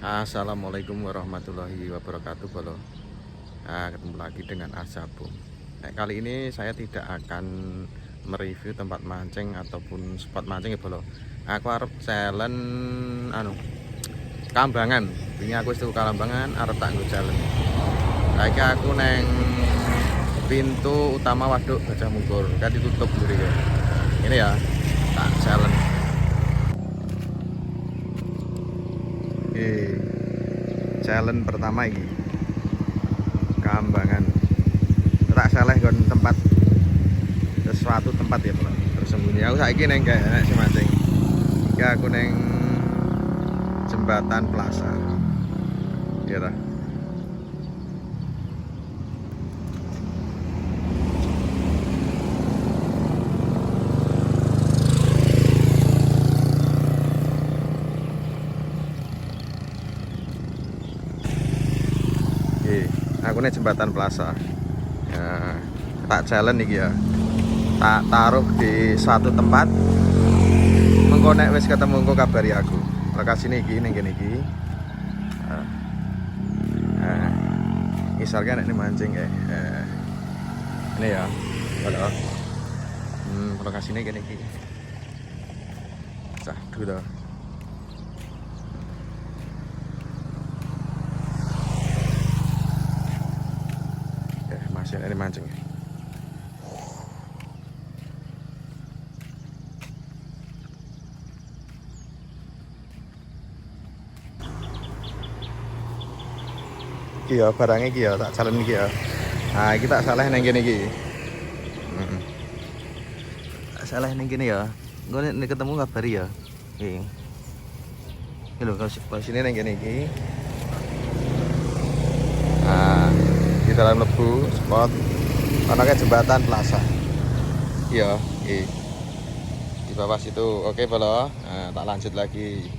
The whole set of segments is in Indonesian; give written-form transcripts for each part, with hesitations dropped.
Assalamualaikum warahmatullahi wabarakatuh, Bolo. Nah, ketemu lagi dengan Azabum. Nah, kali ini saya tidak akan mereview tempat mancing ataupun spot mancing ya, Bolo. Aku harap challenge Kambangan. Ini aku istu Kambangan arep tak nggo challenge. Saiki aku neng pintu utama waduk Gajah Mungkur. Kan ditutup mburi ya. Ini ya, tak challenge. Challenge pertama ini Kambangan. Tak salah kon tempat sesuatu tempat ya, Bro. Tersembunyi. Aku saiki neng kayak enak si mancing. Ya aku neng Jembatan Plaza. Ya ta. Aku nih Jembatan Plaza ya, tak challenge nih ya, tak taruh di suatu tempat mengkonek wis ketemu engko kabari aku lokasi niki ning kene iki. Isar kan nek mancing ini ya halo lokasi ini kene iki sah dulu masih ada mancing. Iki ya barangnya iki ya tak challenge iki ya. Nah, iki tak salah nang kene iki. Tak salah nang kene ya. Engko nek ketemu kabari ya. Iki. Iki lho posisine nang kene iki. Nah, di dalam lebu spot anaknya Jembatan Plaza. Iya, di bawah situ. Oke, Bolo. Nah, tak lanjut lagi.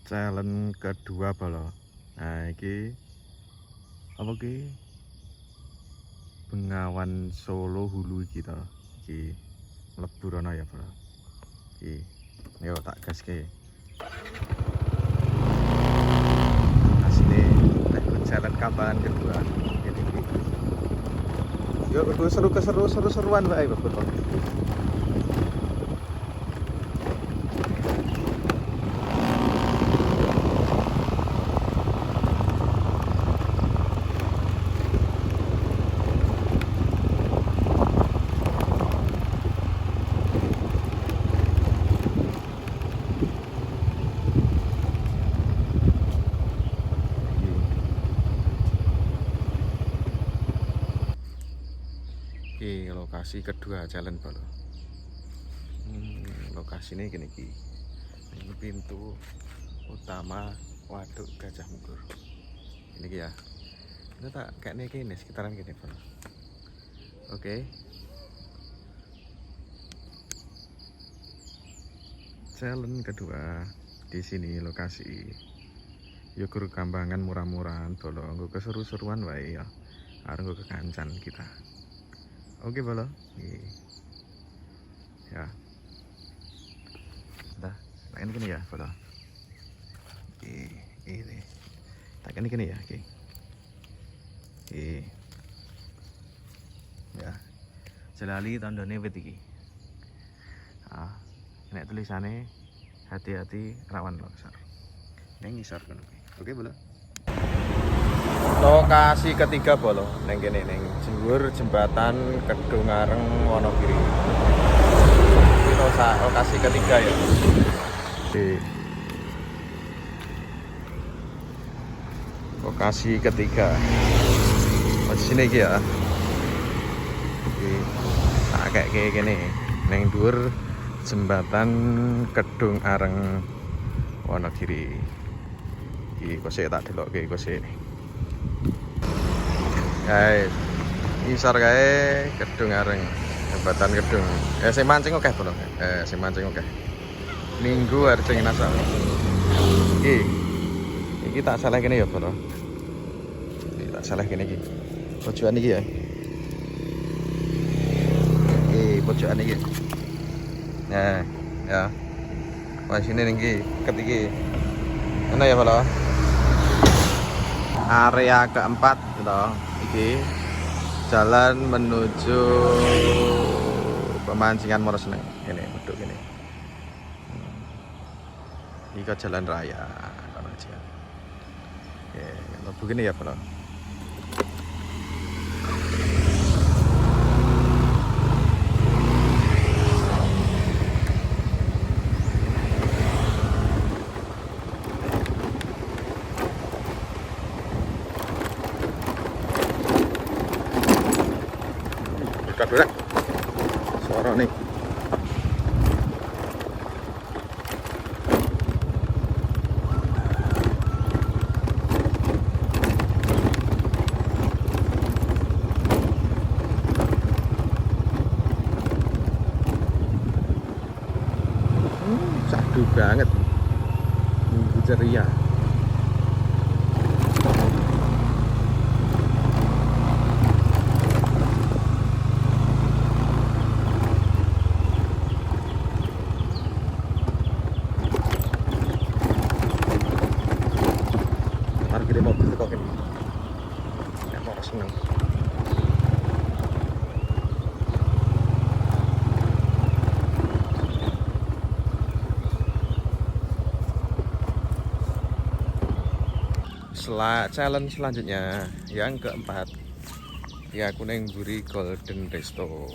Challenge kedua, Bolo. Nah, iki apa ki? Bengawan Solo Hulu kita. Iki mlebu rono ya, Bolo. Iki. Yo tak gaske. Asine challenge Kambangan kedua. Ini. Yo seru-seruan wae, Bolo. Oke, lokasi kedua challenge, Bolo. Lokasi ini gini ki. Ini pintu utama waduk Gajah Mungkur. Ini ki ya. Ini tak kayak ini sekitaran gini, Bolo. Oke. Challenge kedua di sini lokasi Yogur Kambangan murah-murahan, Bolo. Nggo keseru-seruan wae ya. Arep nggo kekancan kita. Oke, Bolo. Ya. Dah, tak ini ya, Bolo. Ini. Tak ini ya, oke. Ya. Jelali tandane wit iki. Nek tulisane hati-hati rawan longsor. Neng ngisor kono. Oke, Bolo. Lokasi ketiga, Bolo, neng kene neng Jember Jembatan Kedungareng Wonogiri. Ini lokasi ketiga ya. Lokasi ketiga. Posisi ini ya. Nah, kayak gini neng dhuwur Jembatan Kedungareng Wonogiri. Iki kok tak delokke kok ini. Guys, isar kae Kedungareng, Jembatan Kedung. Sing mancing oke, Bolo. Sing mancing oke. Minggu hari sing asal. Iki tak salah kene ya, Bolo. Iki tak salah kene iki. Pojokan iki ya. Pojokan iki. Nah, ya. Wah, sini ning iki, ket iki. Mana ya bolo? Area keempat gitu. Iki jalan menuju pemancingan Moroseneng. Ini beduk ini. Ini ke jalan raya. Kalau aja. Oke, begini ya bolo. Budak-budak suara nih. Sadu banget minggu ceria. Parkir mobil kok ini. Ya mau seneng. Challenge selanjutnya yang keempat ya kuning buri Golden Resto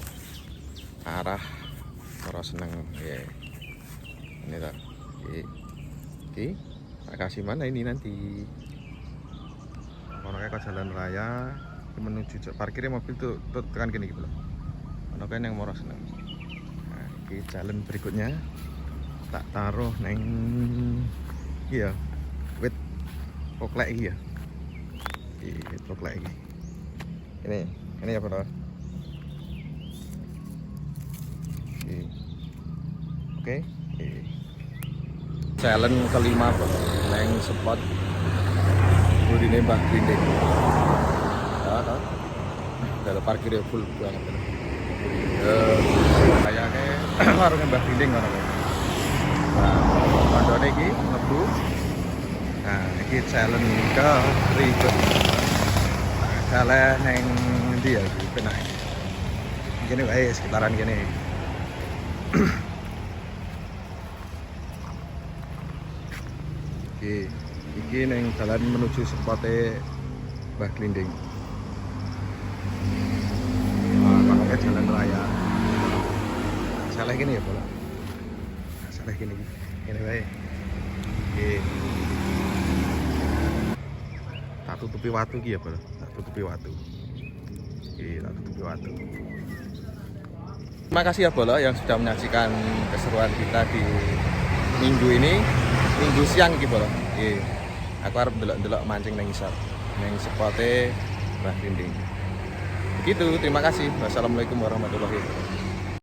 arah Moroseneng ya. Ini tak oke tak kasih mana ini nanti orangnya ke jalan raya menuju parkirnya mobil tuh tekan gini gitu loh orangnya yang Moroseneng. Nah, ini jalan berikutnya tak taruh neng iya wait poklek iki ya. Iki poklek iki. Ini apa toh? Oke. Challenge kelima bro. Neng spot burine Mbah Grinding. Ya toh. Dalam parkirnya full banget. Kayaknya warungnya Mbah Grinding ngono. Nah, kondone iki mlebu. Nah, ini challenge ke berikut. Jalan yang dia kena. Gini guys, sekitaran gini. Oke, ini neng jalan menuju spotnya Mbah Grinding. Nah, pakai jalan raya. Salah gini ya bola. Salah gini guys. Oke. Tak tutupi watu ya bro, tak tutupi watu. Oke, tak tutupi watu. Terima kasih ya bolo yang sudah menyaksikan keseruan kita di minggu ini, minggu siang gitu bolo. Oke, aku harap delok mancing neng isor, neng spotnya Mbah Grinding. Begitu, terima kasih. Wassalamualaikum warahmatullahi wabarakatuh.